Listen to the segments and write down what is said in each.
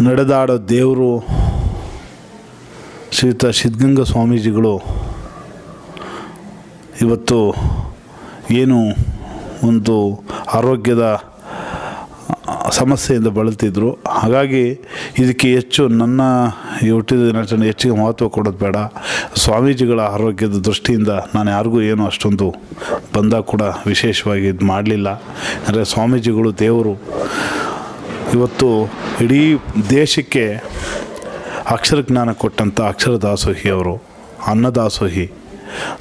ನಡೆದಾಡೋ ದೇವರು ಶ್ರೀಯುತ ಸಿದ್ಧಗಂಗಾ ಸ್ವಾಮೀಜಿಗಳು ಇವತ್ತು ಏನು ಒಂದು ಆರೋಗ್ಯದ ಸಮಸ್ಯೆಯಿಂದ ಬಳಲ್ತಿದ್ರು. ಹಾಗಾಗಿ ಇದಕ್ಕೆ ಹೆಚ್ಚು ನನ್ನ ಈ ಹುಟ್ಟಿದ ದಿನಾಚರಣೆ ಹೆಚ್ಚಿಗೆ ಮಹತ್ವ ಕೊಡೋದು ಬೇಡ. ಸ್ವಾಮೀಜಿಗಳ ಆರೋಗ್ಯದ ದೃಷ್ಟಿಯಿಂದ ನಾನು ಯಾರಿಗೂ ಏನೂ ಅಷ್ಟೊಂದು ಬಂದಾಗ ಕೂಡ ವಿಶೇಷವಾಗಿ ಇದು ಮಾಡಲಿಲ್ಲ. ಅಂದರೆ ಸ್ವಾಮೀಜಿಗಳು ದೇವರು. ಇವತ್ತು ಇಡೀ ದೇಶಕ್ಕೆ ಅಕ್ಷರ ಜ್ಞಾನ ಕೊಟ್ಟಂಥ ಅಕ್ಷರ ದಾಸೋಹಿ ಅವರು, ಅನ್ನದಾಸೋಹಿ.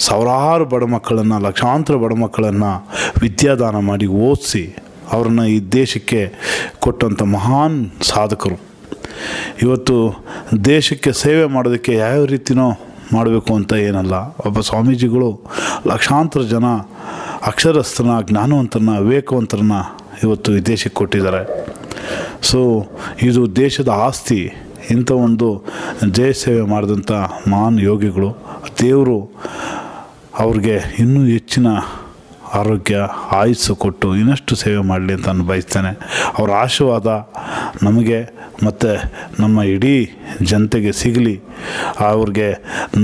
ಸಾವಿರಾರು ಬಡ ಮಕ್ಕಳನ್ನು, ಲಕ್ಷಾಂತರ ಬಡ ಮಕ್ಕಳನ್ನು ವಿದ್ಯಾದಾನ ಮಾಡಿ ಓದಿಸಿ ಅವ್ರನ್ನ ಈ ದೇಶಕ್ಕೆ ಕೊಟ್ಟಂಥ ಮಹಾನ್ ಸಾಧಕರು. ಇವತ್ತು ದೇಶಕ್ಕೆ ಸೇವೆ ಮಾಡೋದಕ್ಕೆ ಯಾವ ರೀತಿಯೋ ಮಾಡಬೇಕು ಅಂತ ಏನಲ್ಲ, ಒಬ್ಬ ಸ್ವಾಮೀಜಿಗಳು ಲಕ್ಷಾಂತರ ಜನ ಅಕ್ಷರಸ್ಥರನ್ನ, ಜ್ಞಾನವಂತರನ್ನ, ವಿವೇಕವಂತರನ್ನ ಇವತ್ತು ಈ ದೇಶಕ್ಕೆ ಕೊಟ್ಟಿದ್ದಾರೆ. ಸೊ ಇದು ದೇಶದ ಆಸ್ತಿ. ಇಂಥ ಒಂದು ಜಯ ಸೇವೆ ಮಾಡಿದಂಥ ಮಹಾನ್ ಯೋಗಿಗಳು, ದೇವರು ಅವ್ರಿಗೆ ಇನ್ನೂ ಹೆಚ್ಚಿನ ಆರೋಗ್ಯ ಆಯುಸ್ಸು ಕೊಟ್ಟು ಇನ್ನಷ್ಟು ಸೇವೆ ಮಾಡಲಿ ಅಂತ ನಾನು ಬಯಸ್ತೇನೆ. ಅವರ ಆಶೀರ್ವಾದ ನಮಗೆ ಮತ್ತು ನಮ್ಮ ಇಡೀ ಜನತೆಗೆ ಸಿಗಲಿ. ಅವ್ರಿಗೆ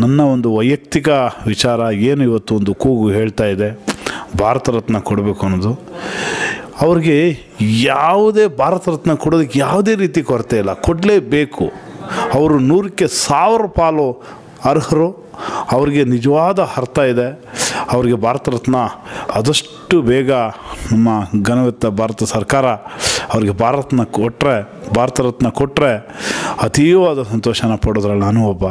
ನನ್ನ ಒಂದು ವೈಯಕ್ತಿಕ ವಿಚಾರ ಏನು ಇವತ್ತು ಒಂದು ಕೂಗು ಹೇಳ್ತಾ ಇದೆ, ಭಾರತ ರತ್ನ ಕೊಡಬೇಕು ಅನ್ನೋದು. ಅವ್ರಿಗೆ ಯಾವುದೇ ಭಾರತ ರತ್ನ ಕೊಡೋದಕ್ಕೆ ಯಾವುದೇ ರೀತಿ ಕೊರತೆ ಇಲ್ಲ, ಕೊಡಲೇಬೇಕು. ಅವರು 100ಕ್ಕೆ 1000 ಪಾಲು ಅರ್ಹರು. ಅವ್ರಿಗೆ ನಿಜವಾದ ಅರ್ಥ ಇದೆ. ಅವರಿಗೆ ಭಾರತ ರತ್ನ ಆದಷ್ಟು ಬೇಗ ನಮ್ಮ ಘನವೆತ್ತ ಭಾರತ ಸರ್ಕಾರ ಅವ್ರಿಗೆ ಭಾರತ ರತ್ನ ಕೊಟ್ಟರೆ ಅತೀವಾದ ಸಂತೋಷನ ಪಡೋದ್ರಲ್ಲಿ ನಾನು ಒಬ್ಬ.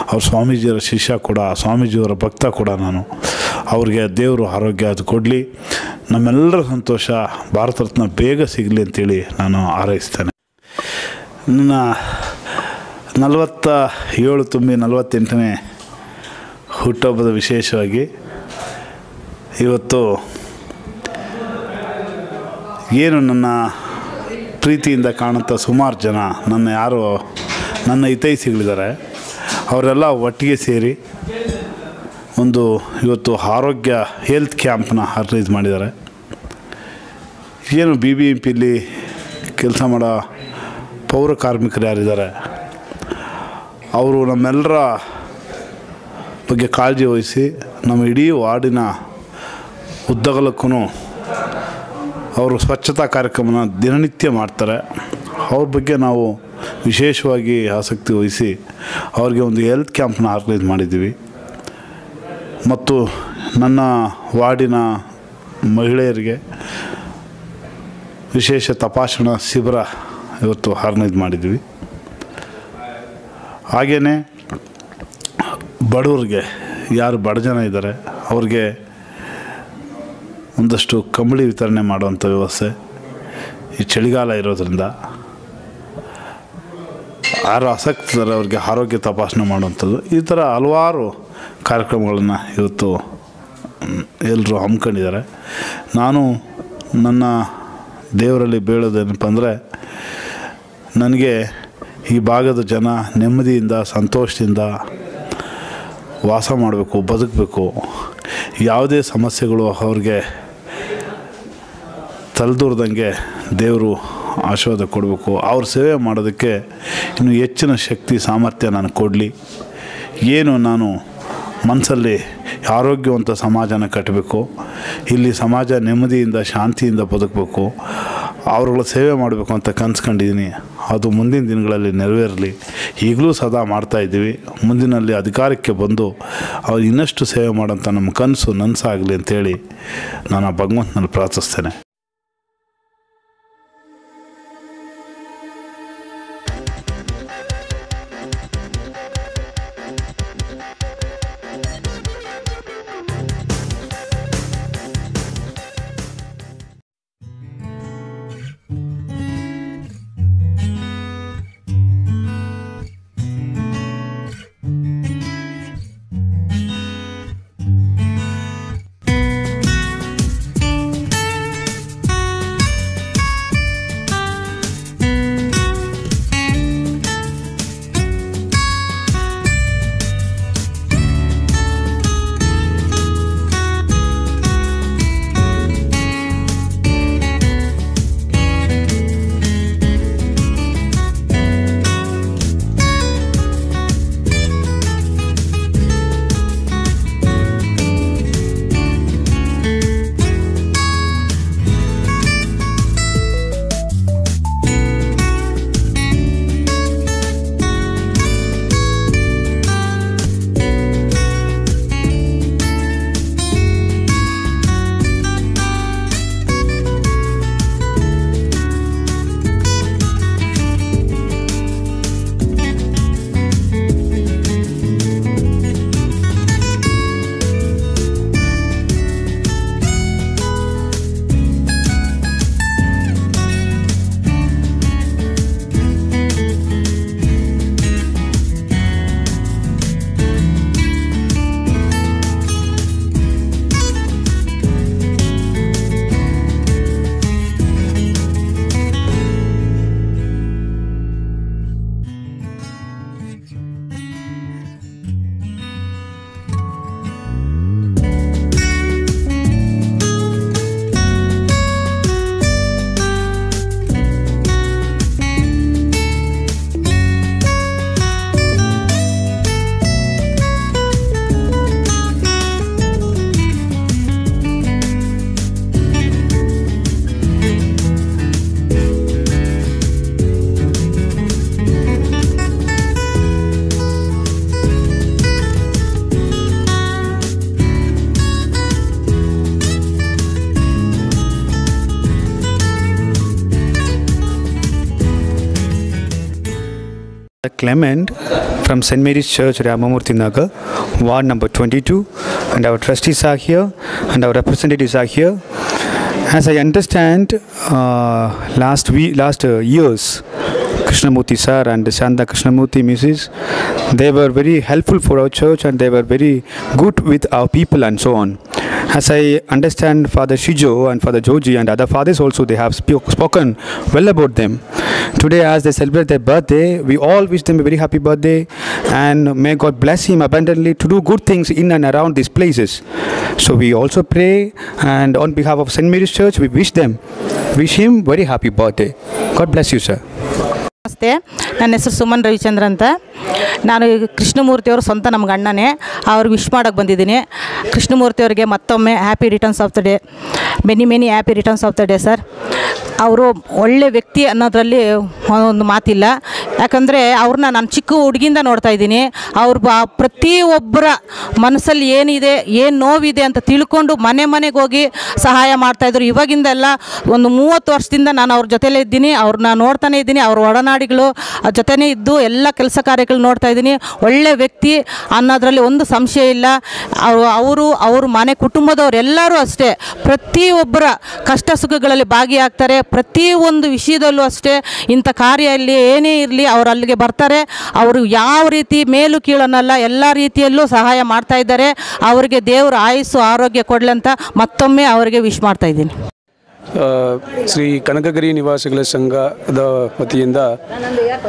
ಅವ್ರ ಸ್ವಾಮೀಜಿಯವರ ಶಿಷ್ಯ ಕೂಡ, ಸ್ವಾಮೀಜಿಯವರ ಭಕ್ತ ಕೂಡ ನಾನು. ಅವ್ರಿಗೆ ದೇವರು ಆರೋಗ್ಯ ಅದು ಕೊಡಲಿ. ನಮ್ಮೆಲ್ಲರ ಸಂತೋಷ ಭಾರತ ರತ್ನ ಬೇಗ ಸಿಗಲಿ ಅಂತೇಳಿ ನಾನು ಹಾರೈಸ್ತೇನೆ. ನನ್ನ 47 ತುಂಬಿ 48ನೇ ಹುಟ್ಟುಹಬ್ಬದ ವಿಶೇಷವಾಗಿ ಇವತ್ತು ಏನು ನನ್ನ ಪ್ರೀತಿಯಿಂದ ಕಾಣುತ್ತಾ ಸುಮಾರು ಜನ ನನ್ನ ಹಿತೈಷಿಗಳಿದ್ದಾರೆ. ಅವರೆಲ್ಲ ಒಟ್ಟಿಗೆ ಸೇರಿ ಒಂದು ಇವತ್ತು ಆರೋಗ್ಯ ಹೆಲ್ತ್ ಕ್ಯಾಂಪ್ನ ಆರ್ಗನೈಸ್ ಮಾಡಿದ್ದಾರೆ. ಏನು BBMPಲಿ ಕೆಲಸ ಮಾಡೋ ಪೌರ ಕಾರ್ಮಿಕರು ಯಾರಿದ್ದಾರೆ ಅವರು ನಮ್ಮೆಲ್ಲರ ಬಗ್ಗೆ ಕಾಳಜಿ ವಹಿಸಿ ನಮ್ಮ ಇಡೀ ವಾರ್ಡಿನ ಉದ್ದಗಲಕ್ಕೂ ಅವರು ಸ್ವಚ್ಛತಾ ಕಾರ್ಯಕ್ರಮನ ದಿನನಿತ್ಯ ಮಾಡ್ತಾರೆ. ಅವ್ರ ಬಗ್ಗೆ ನಾವು ವಿಶೇಷವಾಗಿ ಆಸಕ್ತಿ ವಹಿಸಿ ಅವ್ರಿಗೆ ಒಂದು ಹೆಲ್ತ್ ಕ್ಯಾಂಪ್ನ ಆರ್ಗನೈಸ್ ಮಾಡಿದ್ದೀವಿ. ಮತ್ತು ನನ್ನ ವಾರ್ಡಿನ ಮಹಿಳೆಯರಿಗೆ ವಿಶೇಷ ತಪಾಸಣಾ ಶಿಬಿರ ಇವತ್ತು ಆರ್ಗನೈಸ್ ಮಾಡಿದ್ವಿ. ಹಾಗೆಯೇ ಬಡವ್ರಿಗೆ, ಯಾರು ಬಡ ಜನ ಇದ್ದಾರೆ ಅವ್ರಿಗೆ ಒಂದಷ್ಟು ಕಂಬಳಿ ವಿತರಣೆ ಮಾಡುವಂಥ ವ್ಯವಸ್ಥೆ. ಈ ಚಳಿಗಾಲ ಇರೋದರಿಂದ ಯಾರು ಆಸಕ್ತರು ಅವ್ರಿಗೆ ಆರೋಗ್ಯ ತಪಾಸಣೆ ಮಾಡುವಂಥದ್ದು, ಈ ಥರ ಹಲವಾರು ಕಾರ್ಯಕ್ರಮಗಳನ್ನು ಇವತ್ತು ಎಲ್ಲರೂ ಹಮ್ಮಿಕೊಂಡಿದ್ದಾರೆ. ನಾನು ನನ್ನ ದೇವರಲ್ಲಿ ಬೇಡೋದೇನಪ್ಪ ಅಂದರೆ, ನನಗೆ ಈ ಭಾಗದ ಜನ ನೆಮ್ಮದಿಯಿಂದ ಸಂತೋಷದಿಂದ ವಾಸ ಮಾಡಬೇಕು, ಬದುಕಬೇಕು. ಯಾವುದೇ ಸಮಸ್ಯೆಗಳು ಅವ್ರಿಗೆ ತಲೆದೂರ್ದಂಗೆ ದೇವರು ಆಶೀರ್ವಾದ ಕೊಡಬೇಕು. ಅವ್ರ ಸೇವೆ ಮಾಡೋದಕ್ಕೆ ಇನ್ನೂ ಹೆಚ್ಚಿನ ಶಕ್ತಿ ಸಾಮರ್ಥ್ಯ ನಾನು ಕೊಡಲಿ. ಏನು ನಾನು ಮನಸ್ಸಲ್ಲಿ ಆರೋಗ್ಯವಂತ ಸಮಾಜನ ಕಟ್ಟಬೇಕು, ಇಲ್ಲಿ ಸಮಾಜ ನೆಮ್ಮದಿಯಿಂದ ಶಾಂತಿಯಿಂದ ಬದುಕಬೇಕು, ಅವ್ರುಗಳ ಸೇವೆ ಮಾಡಬೇಕು ಅಂತ ಕನ್ಸ್ಕೊಂಡಿದ್ದೀನಿ. ಅದು ಮುಂದಿನ ದಿನಗಳಲ್ಲಿ ನೆರವೇರಲಿ. ಈಗಲೂ ಸದಾ ಮಾಡ್ತಾಯಿದ್ದೀವಿ. ಮುಂದಿನಲ್ಲಿ ಅಧಿಕಾರಕ್ಕೆ ಬಂದು ಅವ್ರು ಇನ್ನಷ್ಟು ಸೇವೆ ಮಾಡೋಂಥ ನಮ್ಮ ಕನಸು ನನಸಾಗಲಿ ಅಂತೇಳಿ ನಾನು ಆ ಭಗವಂತನಲ್ಲಿ ಪ್ರಾರ್ಥಿಸ್ತೇನೆ. Clement from St. Mary's Church, Ramamurthy Nagar, Ward number 22, and our trustees are here and our representatives are here. As I understand, last years, Krishnamurthy sir and Shanda Krishnamurthy Mrs. they were very helpful for our church and they were very good with our people and so on. As I understand, Father Shijo and Father Joji and other fathers also, they have spoken well about them. Today, as they celebrate their birthday, we all wish them a very happy birthday and may God bless him abundantly to do good things in and around these places. So we also pray, and on behalf of St. Mary's Church, we wish him very happy birthday. God bless you, sir. ನಮಸ್ತೆ, ನನ್ನ ಹೆಸರು ಸುಮನ್ ರವಿಚಂದ್ರ ಅಂತ. ನಾನು ಕೃಷ್ಣಮೂರ್ತಿಯವರು ಸ್ವಂತ ನಮ್ಗೆ ಅಣ್ಣನೇ, ಅವ್ರಿಗೆ wish ಮಾಡೋಕ್ಕೆ ಬಂದಿದ್ದೀನಿ. ಕೃಷ್ಣಮೂರ್ತಿಯವರಿಗೆ ಮತ್ತೊಮ್ಮೆ happy returns of the day, many happy returns of the day sir. ಅವರು ಒಳ್ಳೆ ವ್ಯಕ್ತಿ ಅನ್ನೋದರಲ್ಲಿ ಒಂದು ಮಾತಿಲ್ಲ. ಯಾಕಂದರೆ ಅವ್ರನ್ನ ನಾನು ಚಿಕ್ಕ ಹುಡುಗಿಯಿಂದ ನೋಡ್ತಾ ಇದ್ದೀನಿ. ಅವ್ರ ಪ್ರತಿಯೊಬ್ಬರ ಮನಸ್ಸಲ್ಲಿ ಏನಿದೆ, ಏನು ನೋವಿದೆ ಅಂತ ತಿಳ್ಕೊಂಡು ಮನೆಗೆ ಹೋಗಿ ಸಹಾಯ ಮಾಡ್ತಾಯಿದ್ರು. ಇವಾಗಿಂದೆಲ್ಲ ಒಂದು 30 ವರ್ಷದಿಂದ ನಾನು ಅವ್ರ ಜೊತೆಲೇ ಇದ್ದೀನಿ, ಅವ್ರನ್ನ ನೋಡ್ತಾನೆ ಇದ್ದೀನಿ. ಅವ್ರ ಒಡನಾಡಿಗಳು ಜೊತೆನೇ ಇದ್ದು ಎಲ್ಲ ಕೆಲಸ ಕಾರ್ಯಗಳು ನೋಡ್ತಾ ಇದ್ದೀನಿ. ಒಳ್ಳೆ ವ್ಯಕ್ತಿ ಅನ್ನೋದರಲ್ಲಿ ಒಂದು ಸಂಶಯ ಇಲ್ಲ. ಅವ್ರ ಮನೆ ಕುಟುಂಬದವರೆಲ್ಲರೂ ಅಷ್ಟೇ ಪ್ರತಿಯೊಬ್ಬರ ಕಷ್ಟ ಸುಖಗಳಲ್ಲಿ ಭಾಗಿಯಾಗ್ತಾರೆ. ಪ್ರತಿಯೊಂದು ವಿಷಯದಲ್ಲೂ ಅಷ್ಟೇ, ಇಂಥ ಕಾರ್ಯಲ್ಲಿ ಏನೇ ಇರಲಿ ಅವರು ಅಲ್ಲಿಗೆ ಬರ್ತಾರೆ. ಅವರು ಯಾವ ರೀತಿ ಮೇಲು ಕೀಳನ್ನಲ್ಲ, ಎಲ್ಲ ರೀತಿಯಲ್ಲೂ ಸಹಾಯ ಮಾಡ್ತಾ ಇದ್ದಾರೆ. ಅವರಿಗೆ ದೇವರು ಆಯುಸ್ಸು ಆರೋಗ್ಯ ಕೊಡಲಿ ಅಂತ ಮತ್ತೊಮ್ಮೆ ಅವರಿಗೆ ವಿಶ್ ಮಾಡ್ತಾ ಇದ್ದೀನಿ. ಶ್ರೀ ಕನಕಗಿರಿ ನಿವಾಸಿಗಳ ಸಂಘದ ವತಿಯಿಂದ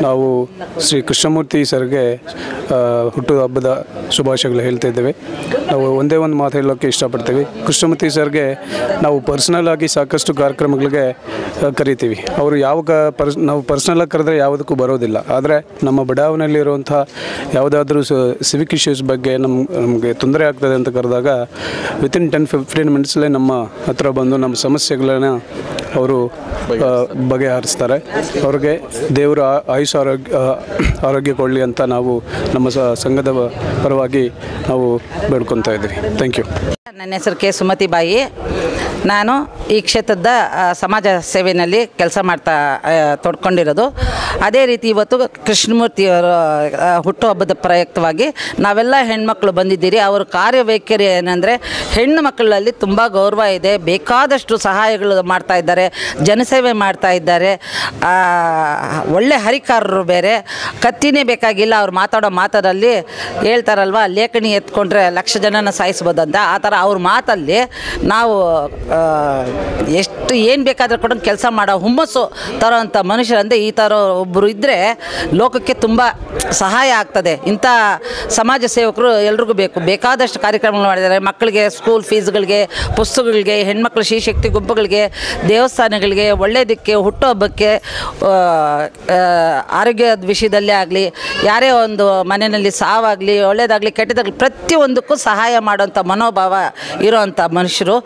ನಾವು ಶ್ರೀ ಕೃಷ್ಣಮೂರ್ತಿ ಸರ್ಗೆ ಹುಟ್ಟುಹಬ್ಬದ ಶುಭಾಶಯಗಳು ಹೇಳ್ತಾ ಇದ್ದೇವೆ. ನಾವು ಒಂದೇ ಒಂದು ಮಾತು ಹೇಳೋಕ್ಕೆ ಇಷ್ಟಪಡ್ತೀವಿ. ಕೃಷ್ಣಮೂರ್ತಿ ಸರ್ಗೆ ನಾವು ಪರ್ಸ್ನಲ್ ಆಗಿ ಸಾಕಷ್ಟು ಕಾರ್ಯಕ್ರಮಗಳಿಗೆ ಕರಿತೀವಿ. ಅವರು ನಾವು ಪರ್ಸ್ನಲಾಗಿ ಕರೆದ್ರೆ ಯಾವುದಕ್ಕೂ ಬರೋದಿಲ್ಲ. ಆದರೆ ನಮ್ಮ ಬಡಾವಣೆಯಲ್ಲಿರುವಂಥ ಯಾವುದಾದ್ರೂ ಸಿವಿಕ್ ಇಶ್ಯೂಸ್ ಬಗ್ಗೆ ನಮಗೆ ತೊಂದರೆ ಆಗ್ತದೆ ಅಂತ ಕರೆದಾಗ ವಿತಿನ್ 10-15 ಮಿನಿಟ್ಸಲ್ಲೇ ನಮ್ಮ ಹತ್ರ ಬಂದು ನಮ್ಮ ಸಮಸ್ಯೆಗಳನ್ನು ಅವರು ಬಗೆಹರಿಸ್ತಾರೆ. ಅವ್ರಿಗೆ ದೇವರು ಆಯುಷ್ ಆರೋಗ್ಯ ಕೊಡಲಿ ಅಂತ ನಾವು ನಮ್ಮ ಸಂಘದ ಪರವಾಗಿ ನಾವು ಬೇಡ್ಕೊತಾ ಇದ್ದೀವಿ. Thank you. ನನ್ನ ಹೆಸರು ಕೆ ಸುಮತಿ ಬಾಯಿ. ನಾನು ಈ ಕ್ಷೇತ್ರದ ಸಮಾಜ ಸೇವೆಯಲ್ಲಿ ಕೆಲಸ ತೊಡ್ಕೊಂಡಿರೋದು. ಅದೇ ರೀತಿ ಇವತ್ತು ಕೃಷ್ಣಮೂರ್ತಿಯವರ ಹುಟ್ಟುಹಬ್ಬದ ಪ್ರಯುಕ್ತವಾಗಿ ನಾವೆಲ್ಲ ಹೆಣ್ಮಕ್ಳು ಬಂದಿದ್ದೀರಿ. ಅವರ ಕಾರ್ಯವೈಖರಿ ಏನಂದರೆ ಹೆಣ್ಣು ಮಕ್ಕಳಲ್ಲಿ ತುಂಬ ಗೌರವ ಇದೆ. ಬೇಕಾದಷ್ಟು ಸಹಾಯಗಳು ಮಾಡ್ತಾ ಇದ್ದಾರೆ, ಜನಸೇವೆ ಮಾಡ್ತಾ ಇದ್ದಾರೆ. ಒಳ್ಳೆ ಹರಿಕಾರರು ಬೇರೆ, ಕತ್ತಿನೇ ಬೇಕಾಗಿಲ್ಲ. ಅವ್ರು ಮಾತಾಡೋ ಮಾತರಲ್ಲಿ ಹೇಳ್ತಾರಲ್ವ, ಲೇಖನಿ ಎತ್ಕೊಂಡ್ರೆ 1,00,000 ಜನನ ಸಾಯಿಸ್ಬೋದಂತ. ಆ ಥರ ಅವ್ರ ಮಾತಲ್ಲಿ ನಾವು ಎಷ್ಟು ಏನು ಬೇಕಾದರೂ ಕೂಡ ಕೆಲಸ ಮಾಡೋ ಹುಮ್ಮಸ್ಸು ತರೋವಂಥ ಮನುಷ್ಯರಂದರೆ ಈ ಥರ ಒಬ್ಬರು ಇದ್ದರೆ ಲೋಕಕ್ಕೆ ತುಂಬ ಸಹಾಯ ಆಗ್ತದೆ. ಇಂಥ ಸಮಾಜ ಸೇವಕರು ಎಲ್ರಿಗೂ ಬೇಕು. ಬೇಕಾದಷ್ಟು ಕಾರ್ಯಕ್ರಮಗಳು ಮಾಡಿದ್ದಾರೆ. ಮಕ್ಕಳಿಗೆ ಸ್ಕೂಲ್ ಫೀಸ್ಗಳಿಗೆ, ಪುಸ್ತಕಗಳಿಗೆ, ಹೆಣ್ಮಕ್ಳ ಶ್ರೀಶಕ್ತಿ ಗುಂಪುಗಳಿಗೆ, ದೇವಸ್ಥಾನಗಳಿಗೆ, ಒಳ್ಳೆಯದಕ್ಕೆ, ಹುಟ್ಟುಹಬ್ಬಕ್ಕೆ, ಆರೋಗ್ಯದ ವಿಷಯದಲ್ಲೇ ಆಗಲಿ, ಯಾರೇ ಒಂದು ಮನೆಯಲ್ಲಿ ಸಾವಾಗಲಿ, ಒಳ್ಳೆಯದಾಗಲಿ, ಕೆಟ್ಟದಾಗಲಿ, ಪ್ರತಿಯೊಂದಕ್ಕೂ ಸಹಾಯ ಮಾಡೋಂಥ ಮನೋಭಾವ ಇರೋವಂಥ ಮನುಷ್ಯರು.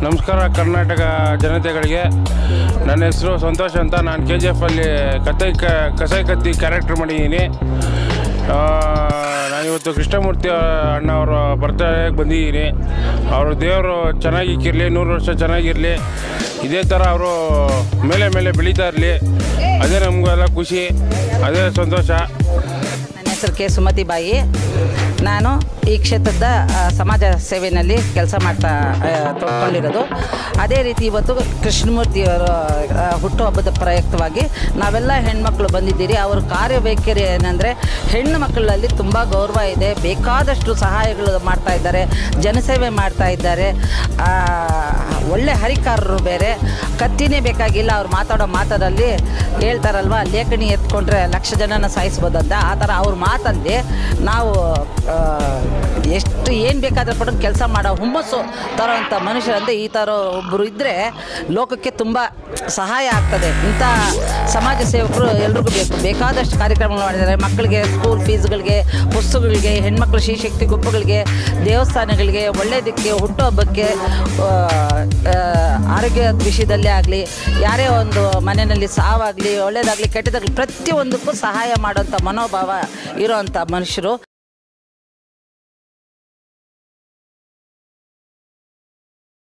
ನಮಸ್ಕಾರ ಕರ್ನಾಟಕ ಜನತೆಗಳಿಗೆ. ನನ್ನ ಹೆಸರು ಸಂತೋಷ್ ಅಂತ. ನಾನು KGF ಅಲ್ಲಿ ಕಸಾಯಿ ಕತ್ತಿ ಕ್ಯಾರೆಕ್ಟರ್ ಮಾಡಿದ್ದೀನಿ. ನಾನಿವತ್ತು ಕೃಷ್ಣಮೂರ್ತಿ ಅಣ್ಣವರ ಬರ್ತ್ಡೇಗೆ ಬಂದಿದ್ದೀನಿ. ಅವರು ದೇವರು ಚೆನ್ನಾಗಿಕ್ಕಿರಲಿ, 100 ವರ್ಷ ಚೆನ್ನಾಗಿರಲಿ, ಇದೇ ಥರ ಅವರು ಮೇಲೆ ಬೆಳೀತಾ ಇರಲಿ. ಅದೇ ನಮಗೆಲ್ಲ ಖುಷಿ, ಅದೇ ಸಂತೋಷ. ನನ್ನ ಹೆಸರು ಕೆ ಸುಮತಿ ಬಾಯಿ. ನಾನು ಈ ಕ್ಷೇತ್ರದ ಸಮಾಜ ಸೇವೆಯಲ್ಲಿ ಕೆಲಸ ತೊಡ್ಕೊಂಡಿರೋದು. ಅದೇ ರೀತಿ ಇವತ್ತು ಕೃಷ್ಣಮೂರ್ತಿಯವರ ಹುಟ್ಟುಹಬ್ಬದ ಪ್ರಯುಕ್ತವಾಗಿ ನಾವೆಲ್ಲ ಹೆಣ್ಮಕ್ಳು ಬಂದಿದ್ದೀರಿ. ಅವ್ರ ಕಾರ್ಯವೈಖರಿ ಏನಂದರೆ ಹೆಣ್ಣು ಮಕ್ಕಳಲ್ಲಿ ತುಂಬ ಗೌರವ ಇದೆ. ಬೇಕಾದಷ್ಟು ಸಹಾಯಗಳು ಮಾಡ್ತಾ ಇದ್ದಾರೆ, ಜನಸೇವೆ ಮಾಡ್ತಾ ಇದ್ದಾರೆ. ಒಳ್ಳೆ ಹರಿಕಾರರು ಬೇರೆ. ಕತ್ತಿನೇ ಬೇಕಾಗಿಲ್ಲ, ಅವ್ರು ಮಾತಾಡೋ ಮಾತಲ್ಲಿ ಹೇಳ್ತಾರಲ್ವ, ಲೇಖನಿ ಎತ್ಕೊಂಡ್ರೆ 1,00,000 ಜನನ ಸಾಯಿಸ್ಬೋದಂತ. ಆ ಥರ ಅವ್ರ ಮಾತಲ್ಲಿ ನಾವು ಎಷ್ಟು ಏನು ಬೇಕಾದರೂ ಕೂಡ ಕೆಲಸ ಮಾಡೋ ಹುಮ್ಮಸ್ಸು ತರೋವಂಥ ಮನುಷ್ಯರಂತೆ ಈ ಥರ ಒಬ್ಬರು ಇದ್ದರೆ ಲೋಕಕ್ಕೆ ತುಂಬ ಸಹಾಯ ಆಗ್ತದೆ. ಇಂಥ ಸಮಾಜ ಸೇವಕರು ಎಲ್ರಿಗೂ ಬೇಕಾದಷ್ಟು ಕಾರ್ಯಕ್ರಮಗಳು ಮಾಡಿದ್ದಾರೆ. ಮಕ್ಕಳಿಗೆ ಸ್ಕೂಲ್ ಫೀಸ್ಗಳಿಗೆ, ಪುಸ್ತಕಗಳಿಗೆ, ಹೆಣ್ಮಕ್ಳು ಶ್ರೀಶಕ್ತಿ ಗುಂಪುಗಳಿಗೆ, ದೇವಸ್ಥಾನಗಳಿಗೆ, ಒಳ್ಳೆಯದಕ್ಕೆ, ಹುಟ್ಟುಹಬ್ಬಕ್ಕೆ, ಆರೋಗ್ಯದ ವಿಷಯದಲ್ಲೇ ಆಗಲಿ, ಯಾರೇ ಒಂದು ಮನೆಯಲ್ಲಿ ಸಾವಾಗಲಿ, ಒಳ್ಳೆಯದಾಗಲಿ, ಕೆಟ್ಟದಾಗಲಿ, ಪ್ರತಿಯೊಂದಕ್ಕೂ ಸಹಾಯ ಮಾಡೋಂಥ ಮನೋಭಾವ ಇರೋವಂಥ ಮನುಷ್ಯರು.